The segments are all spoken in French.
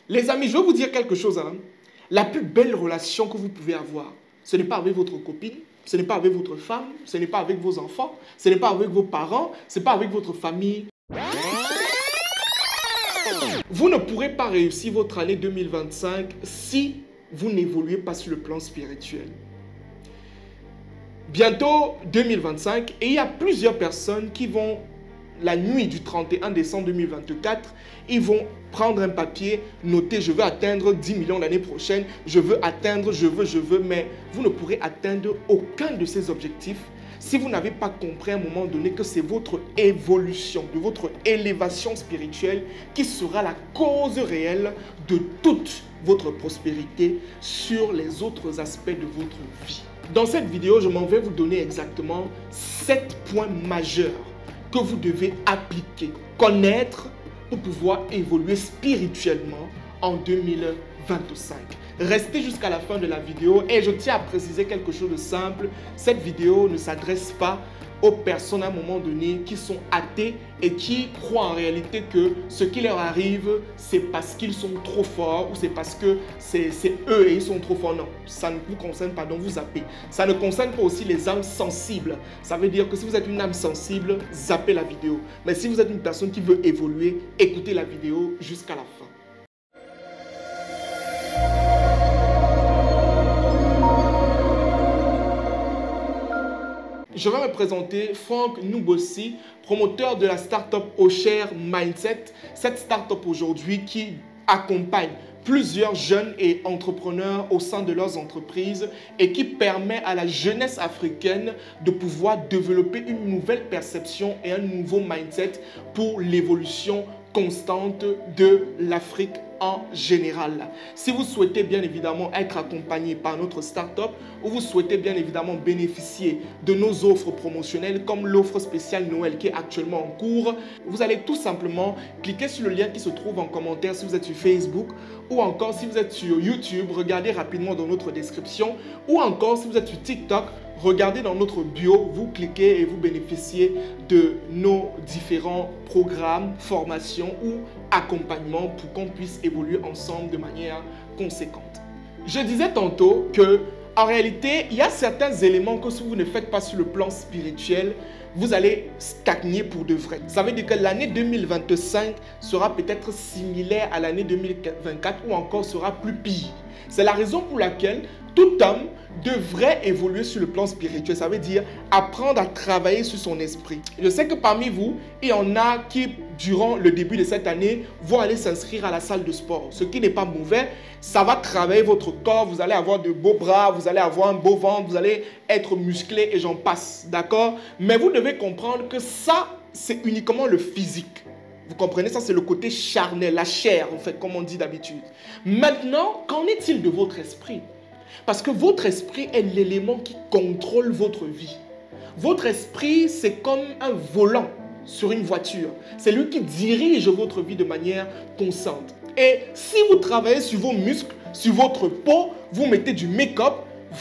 Les amis, je vais vous dire quelque chose. La plus belle relation que vous pouvez avoir, ce n'est pas avec votre copine, ce n'est pas avec votre femme, ce n'est pas avec vos enfants, ce n'est pas avec vos parents, ce n'est pas avec votre famille. Vous ne pourrez pas réussir votre année 2025 si vous n'évoluez pas sur le plan spirituel. Bientôt 2025, et il y a plusieurs personnes qui vont, la nuit du 31 décembre 2024, ils vont prendre un papier, noter, je veux atteindre 10 millions l'année prochaine, je veux atteindre, je veux, mais vous ne pourrez atteindre aucun de ces objectifs si vous n'avez pas compris à un moment donné que c'est votre évolution, de votre élévation spirituelle qui sera la cause réelle de toute votre prospérité sur les autres aspects de votre vie. Dans cette vidéo, je m'en vais vous donner exactement 7 points majeurs que vous devez appliquer, connaître pour pouvoir évoluer spirituellement en 2025. Restez jusqu'à la fin de la vidéo et je tiens à préciser quelque chose de simple. Cette vidéo ne s'adresse pas aux personnes à un moment donné qui sont athées et qui croient en réalité que ce qui leur arrive, c'est parce qu'ils sont trop forts ou c'est parce que c'est eux et ils sont trop forts. Non, ça ne vous concerne pas, donc vous zappez. Ça ne concerne pas aussi les âmes sensibles. Ça veut dire que si vous êtes une âme sensible, zappez la vidéo. Mais si vous êtes une personne qui veut évoluer, écoutez la vidéo jusqu'à la fin. Je vais me présenter Franck Noubossi, promoteur de la startup Oshare Mindset. Cette startup aujourd'hui qui accompagne plusieurs jeunes et entrepreneurs au sein de leurs entreprises et qui permet à la jeunesse africaine de pouvoir développer une nouvelle perception et un nouveau mindset pour l'évolution constante de l'Afrique en général. Si vous souhaitez bien évidemment être accompagné par notre startup ou vous souhaitez bien évidemment bénéficier de nos offres promotionnelles comme l'offre spéciale Noël qui est actuellement en cours, vous allez tout simplement cliquer sur le lien qui se trouve en commentaire si vous êtes sur Facebook ou encore si vous êtes sur YouTube, regardez rapidement dans notre description ou encore si vous êtes sur TikTok, regardez dans notre bio, vous cliquez et vous bénéficiez de nos différents programmes, formations ou accompagnements pour qu'on puisse évoluer ensemble de manière conséquente. Je disais tantôt que en réalité, il y a certains éléments que si vous ne faites pas sur le plan spirituel, vous allez stagner pour de vrai. Ça veut dire que l'année 2025 sera peut-être similaire à l'année 2024 ou encore sera plus pire. C'est la raison pour laquelle tout homme devrait évoluer sur le plan spirituel. Ça veut dire apprendre à travailler sur son esprit. Je sais que parmi vous, il y en a qui, durant le début de cette année, vont aller s'inscrire à la salle de sport. Ce qui n'est pas mauvais. Ça va travailler votre corps. Vous allez avoir de beaux bras, vous allez avoir un beau ventre, vous allez être musclé et j'en passe. D'accord? Mais vous devez comprendre que ça, c'est uniquement le physique. Vous comprenez? Ça, c'est le côté charnel, la chair, en fait, comme on dit d'habitude. Maintenant, qu'en est-il de votre esprit? Parce que votre esprit est l'élément qui contrôle votre vie. Votre esprit, c'est comme un volant sur une voiture. C'est lui qui dirige votre vie de manière constante. Et si vous travaillez sur vos muscles, sur votre peau, vous mettez du make-up,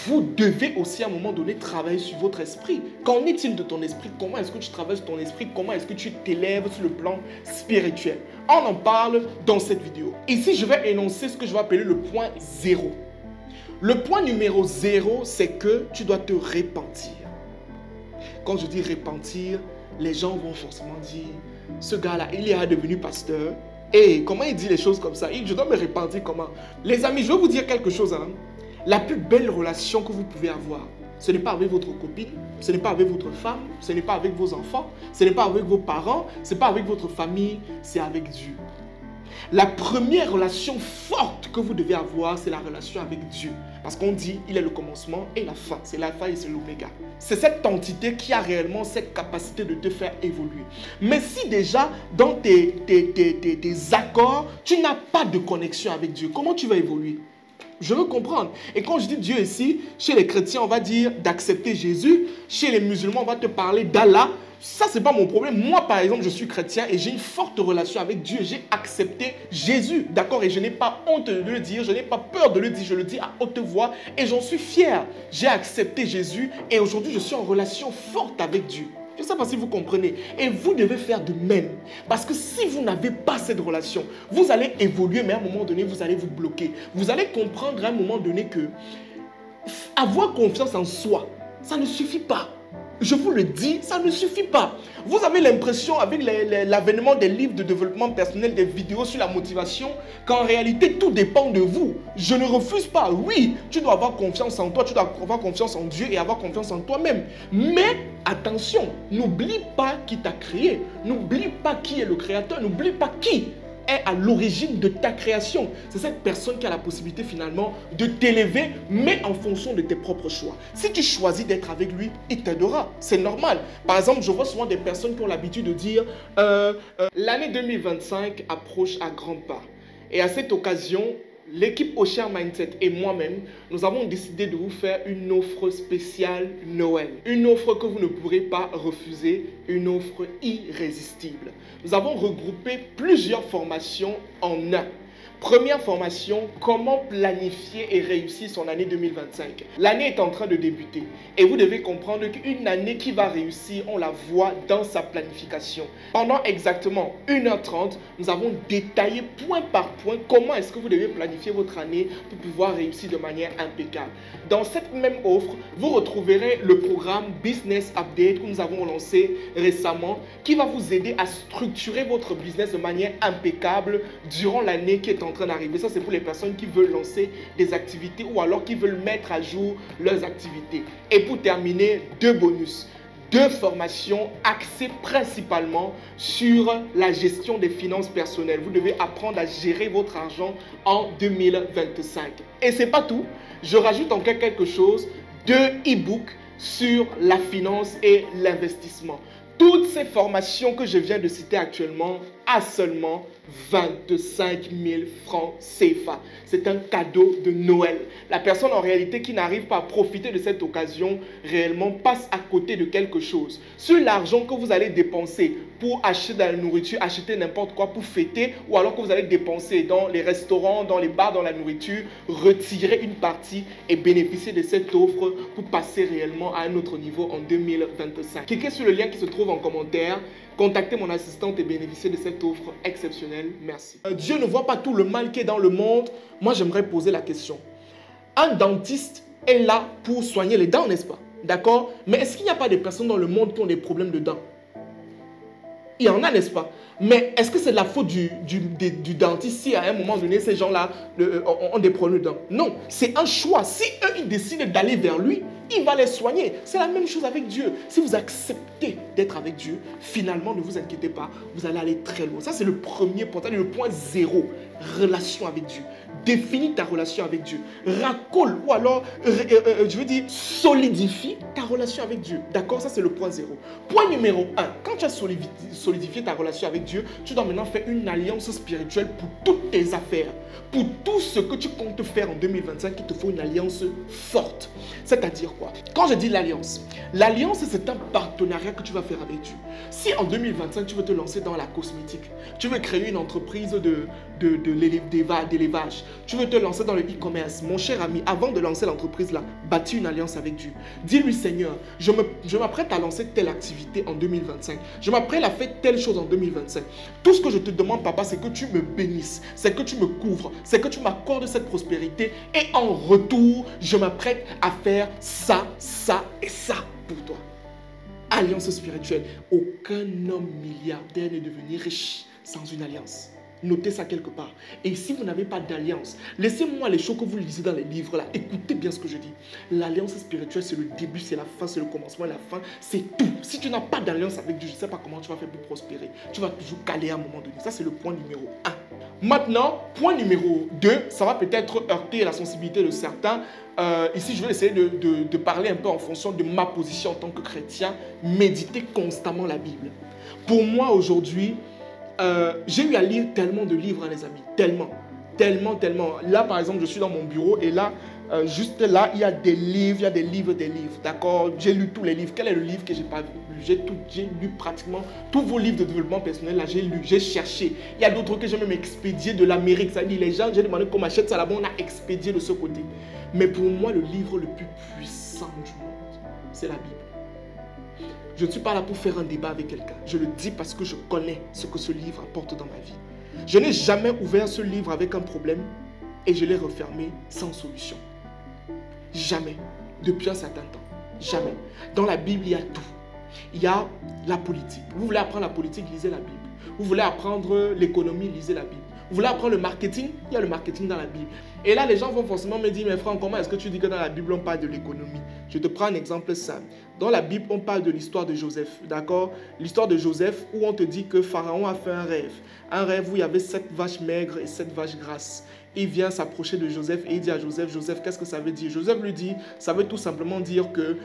vous devez aussi à un moment donné travailler sur votre esprit. Qu'en est-il de ton esprit? Comment est-ce que tu travailles sur ton esprit? Comment est-ce que tu t'élèves sur le plan spirituel? On en parle dans cette vidéo. Ici, je vais énoncer ce que je vais appeler le point 0. Le point numéro 0, c'est que tu dois te repentir. Quand je dis repentir, les gens vont forcément dire, ce gars-là, il est devenu pasteur. Et comment il dit les choses comme ça? Je dois me repentir comment? Les amis, je vais vous dire quelque chose. La plus belle relation que vous pouvez avoir, ce n'est pas avec votre copine, ce n'est pas avec votre femme, ce n'est pas avec vos enfants, ce n'est pas avec vos parents, ce n'est pas avec votre famille, c'est avec Dieu. La première relation forte que vous devez avoir, c'est la relation avec Dieu. Parce qu'on dit, il est le commencement et la fin. C'est l'alpha et c'est l'oméga. C'est cette entité qui a réellement cette capacité de te faire évoluer. Mais si déjà, dans tes accords, tu n'as pas de connexion avec Dieu, comment tu vas évoluer? Je veux comprendre. Et quand je dis Dieu ici, chez les chrétiens, on va dire d'accepter Jésus. Chez les musulmans, on va te parler d'Allah. Ça, ce n'est pas mon problème. Moi, par exemple, je suis chrétien et j'ai une forte relation avec Dieu. J'ai accepté Jésus, d'accord? Et je n'ai pas honte de le dire, je n'ai pas peur de le dire, je le dis à haute voix et j'en suis fier. J'ai accepté Jésus et aujourd'hui, je suis en relation forte avec Dieu. Je ne sais pas si vous comprenez. Et vous devez faire de même. Parce que si vous n'avez pas cette relation, vous allez évoluer, mais à un moment donné, vous allez vous bloquer. Vous allez comprendre à un moment donné que avoir confiance en soi, ça ne suffit pas. Je vous le dis, ça ne suffit pas. Vous avez l'impression, avec l'avènement des livres de développement personnel, des vidéos sur la motivation, qu'en réalité, tout dépend de vous. Je ne refuse pas. Oui, tu dois avoir confiance en toi, tu dois avoir confiance en Dieu et avoir confiance en toi-même. Mais attention, n'oublie pas qui t'a créé. N'oublie pas qui est le créateur. N'oublie pas qui est à l'origine de ta création. C'est cette personne qui a la possibilité finalement de t'élever, mais en fonction de tes propres choix. Si tu choisis d'être avec lui, il t'aidera. C'est normal. Par exemple, je vois souvent des personnes qui ont l'habitude de dire l'année 2025 approche à grands pas. Et à cette occasion, l'équipe Osher Mindset et moi-même, nous avons décidé de vous faire une offre spéciale Noël. Une offre que vous ne pourrez pas refuser, une offre irrésistible. Nous avons regroupé plusieurs formations en un. Première formation, comment planifier et réussir son année 2025. L'année est en train de débuter et vous devez comprendre qu'une année qui va réussir, on la voit dans sa planification. Pendant exactement 1h30, nous avons détaillé point par point comment est-ce que vous devez planifier votre année pour pouvoir réussir de manière impeccable. Dans cette même offre, vous retrouverez le programme Business Update que nous avons lancé récemment qui va vous aider à structurer votre business de manière impeccable durant l'année qui est en train d'arriver. Ça, c'est pour les personnes qui veulent lancer des activités ou alors qui veulent mettre à jour leurs activités. Et pour terminer, 2 bonus. 2 formations axées principalement sur la gestion des finances personnelles. Vous devez apprendre à gérer votre argent en 2025. Et c'est pas tout. Je rajoute encore quelque chose, 2 e-books sur la finance et l'investissement. Toutes ces formations que je viens de citer actuellement à seulement 25 000 francs CFA. C'est un cadeau de Noël. La personne en réalité qui n'arrive pas à profiter de cette occasion réellement passe à côté de quelque chose. Sur l'argent que vous allez dépenser pour acheter de la nourriture, acheter n'importe quoi pour fêter, ou alors que vous allez dépenser dans les restaurants, dans les bars, dans la nourriture, retirez une partie et bénéficiez de cette offre pour passer réellement à un autre niveau en 2025. Cliquez sur le lien qui se trouve en commentaire. Contactez mon assistante et bénéficiez de cette offre exceptionnelle. Merci. Dieu ne voit pas tout le mal qui est dans le monde. Moi, j'aimerais poser la question. Un dentiste est là pour soigner les dents, n'est-ce pas? D'accord? Mais est-ce qu'il n'y a pas des personnes dans le monde qui ont des problèmes de dents? Il y en a, n'est-ce pas? Mais est-ce que c'est de la faute du dentiste si à un moment donné, ces gens-là ont des problèmes de dents? Non, c'est un choix. Si eux, ils décident d'aller vers lui, il va les soigner. C'est la même chose avec Dieu. Si vous acceptez d'être avec Dieu, finalement, ne vous inquiétez pas, vous allez aller très loin. Ça, c'est le premier point, le point 0. Relation avec Dieu. Définis ta relation avec Dieu. Racole ou alors, je veux dire, solidifie ta relation avec Dieu. D'accord? Ça, c'est le point 0. Point numéro 1. Quand tu as solidifié ta relation avec Dieu, tu dois maintenant faire une alliance spirituelle pour toutes tes affaires. Pour tout ce que tu comptes faire en 2025, il te faut une alliance forte. C'est-à-dire quoi? Quand je dis l'alliance, c'est un partenariat que tu vas faire avec Dieu. Si en 2025, tu veux te lancer dans la cosmétique, tu veux créer une entreprise d'élevage, tu veux te lancer dans le e-commerce, mon cher ami, avant de lancer l'entreprise là, bâtis une alliance avec Dieu. Dis-lui, Seigneur, je m'apprête à lancer telle activité en 2025. Je m'apprête à faire telle chose en 2025. Tout ce que je te demande, papa, c'est que tu me bénisses, c'est que tu me couvres, c'est que tu m'accordes cette prospérité et en retour, je m'apprête à faire ça, ça et ça pour toi. Alliance spirituelle. Aucun homme milliardaire n'est devenu riche sans une alliance. Notez ça quelque part. Et si vous n'avez pas d'alliance, laissez-moi les choses que vous lisez dans les livres là. Écoutez bien ce que je dis. L'alliance spirituelle, c'est le début, c'est la fin, c'est le commencement et la fin. C'est tout. Si tu n'as pas d'alliance avec Dieu, je ne sais pas comment tu vas faire pour prospérer. Tu vas toujours caler à un moment donné. Ça, c'est le point numéro 1. Maintenant, point numéro 2, ça va peut-être heurter la sensibilité de certains. Ici, je vais essayer de parler un peu en fonction de ma position en tant que chrétien. Méditer constamment la Bible. Pour moi, aujourd'hui, j'ai eu à lire tellement de livres, hein, les amis. Tellement. Là, par exemple, je suis dans mon bureau et là, juste là, il y a des livres, d'accord? J'ai lu tous les livres. Quel est le livre que j'ai pas lu? J'ai lu pratiquement tous vos livres de développement personnel. Là, j'ai lu, j'ai cherché. Il y a d'autres que j'ai même expédié de l'Amérique. Ça dit, les gens, j'ai demandé qu'on m'achète ça là-bas, on a expédié de ce côté. Mais pour moi, le livre le plus puissant du monde, c'est la Bible. Je ne suis pas là pour faire un débat avec quelqu'un. Je le dis parce que je connais ce que ce livre apporte dans ma vie. Je n'ai jamais ouvert ce livre avec un problème et je l'ai refermé sans solution. Jamais. Depuis un certain temps. Jamais. Dans la Bible, il y a tout. Il y a la politique. Vous voulez apprendre la politique, lisez la Bible. Vous voulez apprendre l'économie, lisez la Bible. Vous voulez apprendre le marketing, il y a le marketing dans la Bible. Et là, les gens vont forcément me dire, mais frère, comment est-ce que tu dis que dans la Bible, on parle de l'économie? Je te prends un exemple simple. Dans la Bible, on parle de l'histoire de Joseph, d'accord? L'histoire de Joseph où on te dit que Pharaon a fait un rêve. Un rêve où il y avait 7 vaches maigres et 7 vaches grasses. Il vient s'approcher de Joseph et il dit à Joseph, Joseph, qu'est-ce que ça veut dire? Joseph lui dit, ça veut tout simplement dire que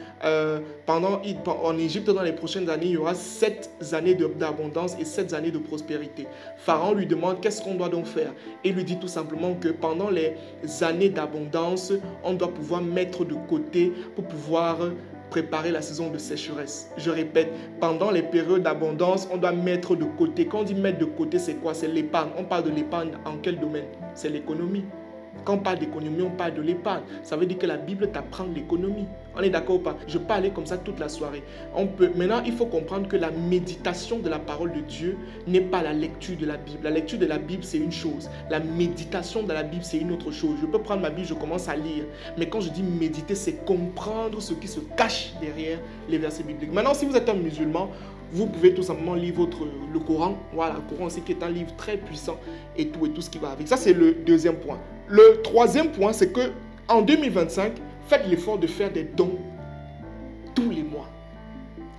en Égypte, dans les prochaines années, il y aura 7 années d'abondance et 7 années de prospérité. Pharaon lui demande, qu'est-ce qu'on doit donc faire? Et il lui dit tout simplement que pendant les années d'abondance, on doit pouvoir mettre de côté pour pouvoir préparer la saison de sécheresse. Je répète, pendant les périodes d'abondance, on doit mettre de côté. Quand on dit mettre de côté, c'est quoi? C'est l'épargne. On parle de l'épargne en quel domaine? C'est l'économie. Quand on parle d'économie, on parle de l'épargne. Ça veut dire que la Bible t'apprend l'économie. On est d'accord ou pas? Je peux aller comme ça toute la soirée. Maintenant, il faut comprendre que la méditation de la parole de Dieu n'est pas la lecture de la Bible. La lecture de la Bible, c'est une chose. La méditation de la Bible, c'est une autre chose. Je peux prendre ma Bible, je commence à lire. Mais quand je dis méditer, c'est comprendre ce qui se cache derrière les versets bibliques. Maintenant, si vous êtes un musulman, vous pouvez tout simplement lire le Coran. Voilà, le Coran aussi qui est un livre très puissant et tout ce qui va avec. Ça, c'est le deuxième point. Le troisième point, c'est que en 2025, faites l'effort de faire des dons tous les mois.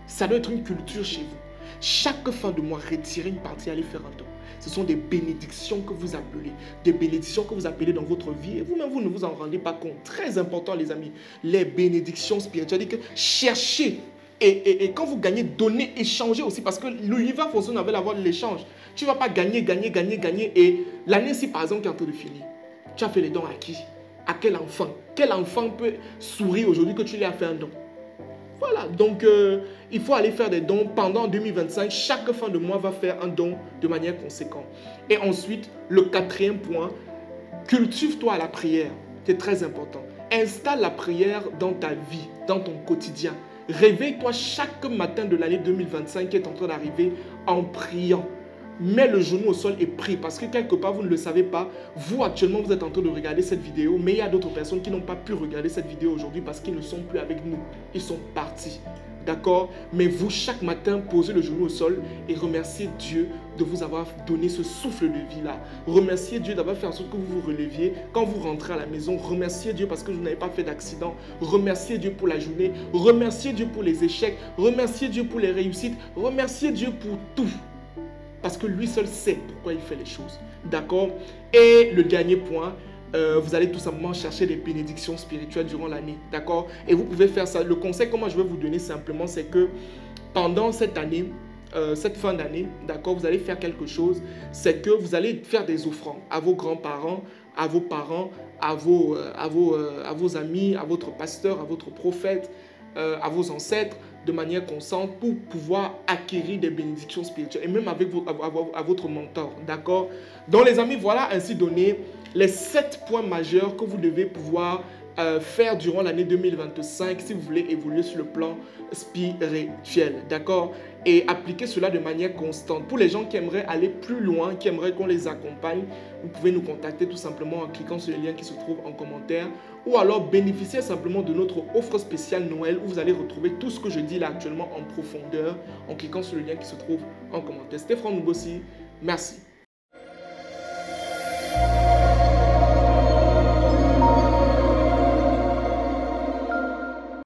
Ça doit être une culture chez vous. Chaque fin de mois, retirez une partie, allez faire un don. Ce sont des bénédictions que vous appelez, des bénédictions que vous appelez dans votre vie et vous-même, vous ne vous en rendez pas compte. Très important, les amis, les bénédictions spirituelles. Que cherchez et quand vous gagnez, donnez, échangez aussi parce que l'univers fonctionne avec la voie de l'échange. Tu ne vas pas gagner et l'année-ci, par exemple, qui est en train de finir, tu as fait les dons à qui? À quel enfant? Quel enfant peut sourire aujourd'hui que tu lui as fait un don? Voilà, donc il faut aller faire des dons pendant 2025. Chaque fin de mois va faire un don de manière conséquente. Et ensuite, le quatrième point, cultive-toi à la prière. C'est très important. Installe la prière dans ta vie, dans ton quotidien. Réveille-toi chaque matin de l'année 2025 qui est en train d'arriver en priant. Mets le genou au sol et prie parce que quelque part, vous ne le savez pas. Vous, actuellement, vous êtes en train de regarder cette vidéo, mais il y a d'autres personnes qui n'ont pas pu regarder cette vidéo aujourd'hui parce qu'ils ne sont plus avec nous. Ils sont partis. D'accord? Mais vous, chaque matin, posez le genou au sol et remerciez Dieu de vous avoir donné ce souffle de vie-là. Remerciez Dieu d'avoir fait en sorte que vous vous releviez. Quand vous rentrez à la maison, remerciez Dieu parce que vous n'avez pas fait d'accident. Remerciez Dieu pour la journée. Remerciez Dieu pour les échecs. Remerciez Dieu pour les réussites. Remerciez Dieu pour tout. Parce que lui seul sait pourquoi il fait les choses. D'accord? Et le dernier point, vous allez tout simplement chercher des bénédictions spirituelles durant l'année. D'accord? Et vous pouvez faire ça. Le conseil que moi je vais vous donner simplement, c'est que pendant cette année, cette fin d'année, d'accord, vous allez faire quelque chose. C'est que vous allez faire des offrandes à vos grands-parents, à vos parents, à vos amis, à votre pasteur, à votre prophète, à vos ancêtres, de manière constante pour pouvoir acquérir des bénédictions spirituelles et même avec à votre mentor, d'accord? Donc les amis, voilà ainsi donné les 7 points majeurs que vous devez pouvoir faire durant l'année 2025 si vous voulez évoluer sur le plan spirituel, d'accord? Et appliquer cela de manière constante. Pour les gens qui aimeraient aller plus loin, qui aimeraient qu'on les accompagne, vous pouvez nous contacter tout simplement en cliquant sur le lien qui se trouve en commentaire ou alors bénéficier simplement de notre offre spéciale Noël où vous allez retrouver tout ce que je dis là actuellement en profondeur en cliquant sur le lien qui se trouve en commentaire. C'était Franck Ngozi, merci.